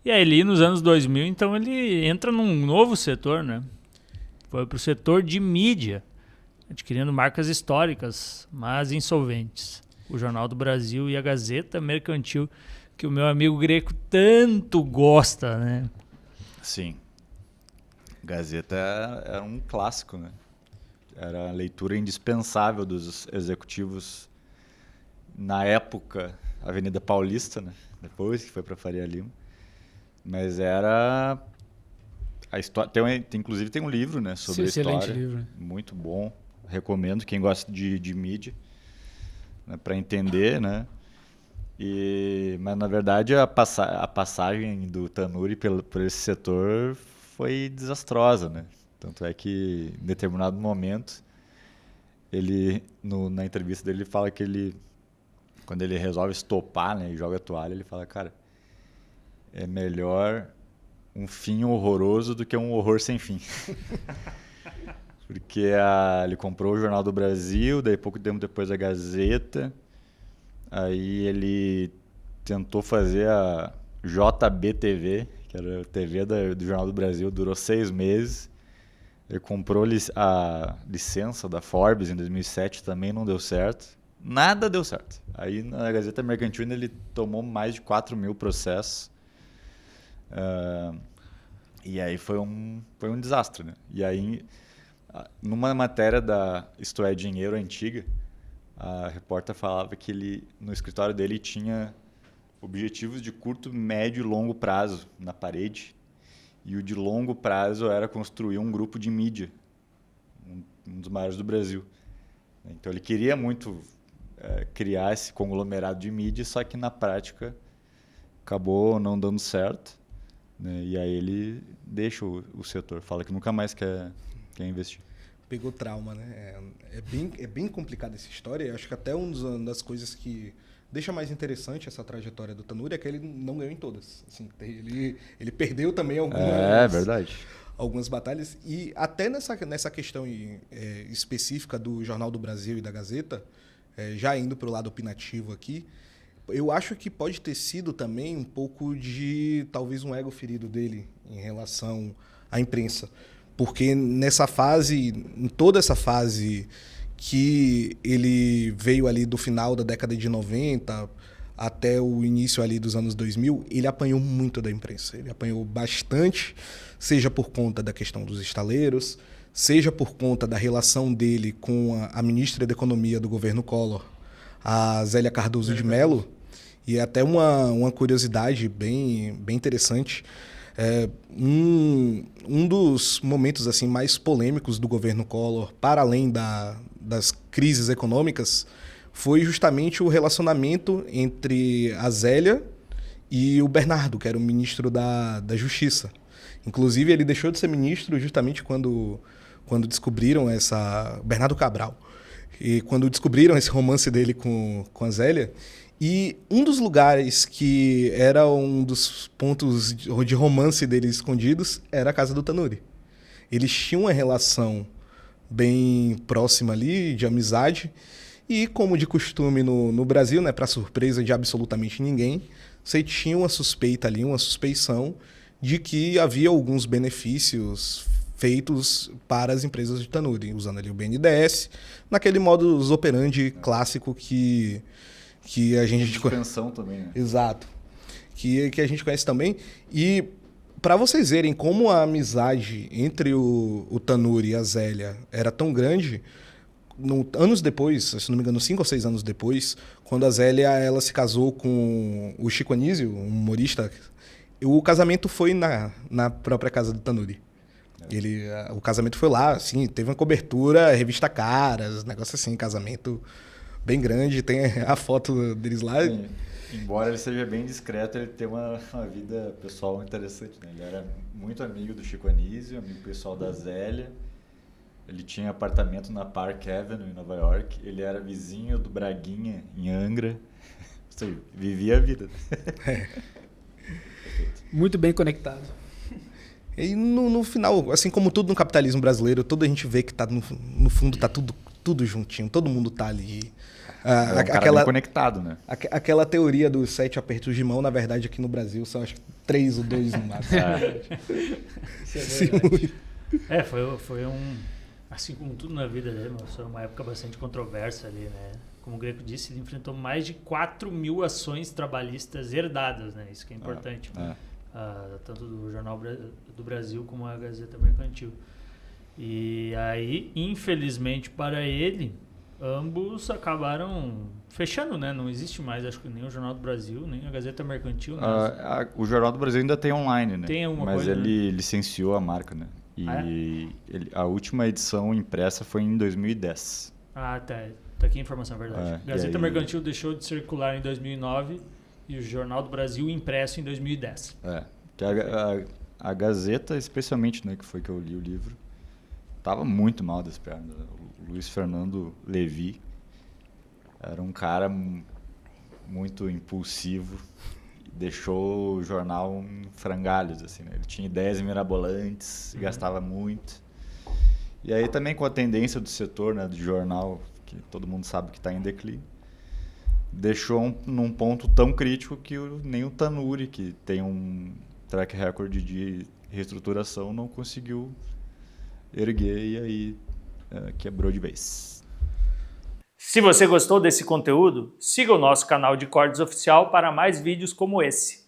E aí, ali nos anos 2000, então ele entra num novo setor, né? Foi pro setor de mídia, adquirindo marcas históricas, mas insolventes. O Jornal do Brasil e a Gazeta Mercantil, que o meu amigo Greco tanto gosta, né? Sim. Gazeta era um clássico, né? Era a leitura indispensável dos executivos na época, Avenida Paulista, né? Depois que foi para Faria Lima. Mas era a história. Inclusive tem um livro, né, sobre a Excelente história. livro. Muito bom. Recomendo quem gosta de mídia, né, para entender, né? Mas na verdade a passagem do Tanuri por esse setor foi desastrosa, né? Tanto é que em determinado momento ele na entrevista dele ele fala que quando ele resolve estopar, né, e joga a toalha, ele fala, cara, é melhor um fim horroroso do que um horror sem fim. Porque ele comprou o Jornal do Brasil, daí pouco tempo depois a Gazeta, aí ele tentou fazer a JBTV, que era a TV do Jornal do Brasil, durou 6 meses. Ele comprou a licença da Forbes em 2007, também não deu certo. Nada deu certo. Aí na Gazeta Mercantil ele tomou mais de 4 mil processos. E aí foi um desastre, né? E aí, numa matéria da Isto é Dinheiro antiga, a repórter falava que no escritório dele tinha objetivos de curto, médio e longo prazo na parede. E o de longo prazo era construir um grupo de mídia, um dos maiores do Brasil. Então ele queria muito criar esse conglomerado de mídia, só que na prática acabou não dando certo, né? E aí ele deixa o setor, fala que nunca mais quer investir. Pegou trauma, né? É bem complicada essa história. Eu acho que até uma das coisas que deixa mais interessante essa trajetória do Tanuri é que ele não ganhou em todas. Assim, ele perdeu também algumas batalhas. E até nessa questão específica do Jornal do Brasil e da Gazeta, já indo para o lado opinativo aqui, eu acho que pode ter sido também um pouco de, talvez, um ego ferido dele em relação à imprensa. Porque em toda essa fase que ele veio ali do final da década de 90 até o início ali dos anos 2000, ele apanhou muito da imprensa. Ele apanhou bastante, seja por conta da questão dos estaleiros, seja por conta da relação dele com a ministra da Economia do governo Collor, a Zélia Cardoso de Mello. E até uma curiosidade bem interessante, um dos momentos assim mais polêmicos do governo Collor, para além das crises econômicas, foi justamente o relacionamento entre a Zélia e o Bernardo, que era o ministro da Justiça. Inclusive, ele deixou de ser ministro justamente quando descobriram Bernardo Cabral. E quando descobriram esse romance dele com a Zélia. E um dos lugares que era um dos pontos de romance deles escondidos era a casa do Tanuri. Eles tinham uma relação bem próxima ali, de amizade. E como de costume no Brasil, né, para surpresa de absolutamente ninguém, você tinha uma suspeita ali, uma suspeição de que havia alguns benefícios feitos para as empresas de Tanuri, usando ali o BNDES, naquele modus operandi clássico que a gente... Pensão também, né? Exato. Que a gente conhece também. E para vocês verem como a amizade entre o Tanuri e a Zélia era tão grande, anos depois, se não me engano, 5 ou 6 anos depois, quando a Zélia ela se casou com o Chico Anísio, um humorista, o casamento foi na própria casa do Tanuri. O casamento foi lá, assim, teve uma cobertura, revista Caras, negócio assim, casamento bem grande, tem a foto deles lá. Sim. Embora ele seja bem discreto, ele tem uma vida pessoal interessante, né? Ele era muito amigo do Chico Anísio, amigo pessoal da Zélia. Ele tinha apartamento na Park Avenue, em Nova York. Ele era vizinho do Braguinha, em Angra. Ou seja, vivia a vida. Muito bem conectado. E no final, assim como tudo no capitalismo brasileiro, toda a gente vê que tá no fundo tá tudo juntinho, todo mundo tá ali. É um cara bem conectado, né? Aquela teoria dos 7 apertos de mão, na verdade, aqui no Brasil, são acho que 3 ou 2 no máximo. Isso é verdade. Foi um... Assim como tudo na vida dele, foi uma época bastante controversa ali, né? Como o Greco disse, ele enfrentou mais de 4.000 ações trabalhistas herdadas, né? Isso que é importante. Tanto do Jornal do Brasil como a Gazeta Mercantil. E aí, infelizmente para ele, ambos acabaram fechando, né? Não existe mais, acho que nem o Jornal do Brasil, nem a Gazeta Mercantil. O Jornal do Brasil ainda tem online, né? Tem alguma Mas coisa, ele licenciou a marca, né? E a última edição impressa foi em 2010. Ah, tá. Tá aqui a informação, é verdade. Gazeta Mercantil deixou de circular em 2009 e o Jornal do Brasil impresso em 2010. Que a Gazeta, especialmente, né, que foi que eu li o livro, tava muito mal das pernas. O Luiz Fernando Levi era um cara muito impulsivo, deixou o jornal em frangalhos, assim, né? Ele tinha ideias mirabolantes, gastava muito. E aí também com a tendência do setor, né, do jornal, que todo mundo sabe que está em declínio, deixou num ponto tão crítico que nem o Tanuri, que tem um track record de reestruturação, não conseguiu erguer e aí quebrou de vez. Se você gostou desse conteúdo, siga o nosso canal de cortes oficial para mais vídeos como esse.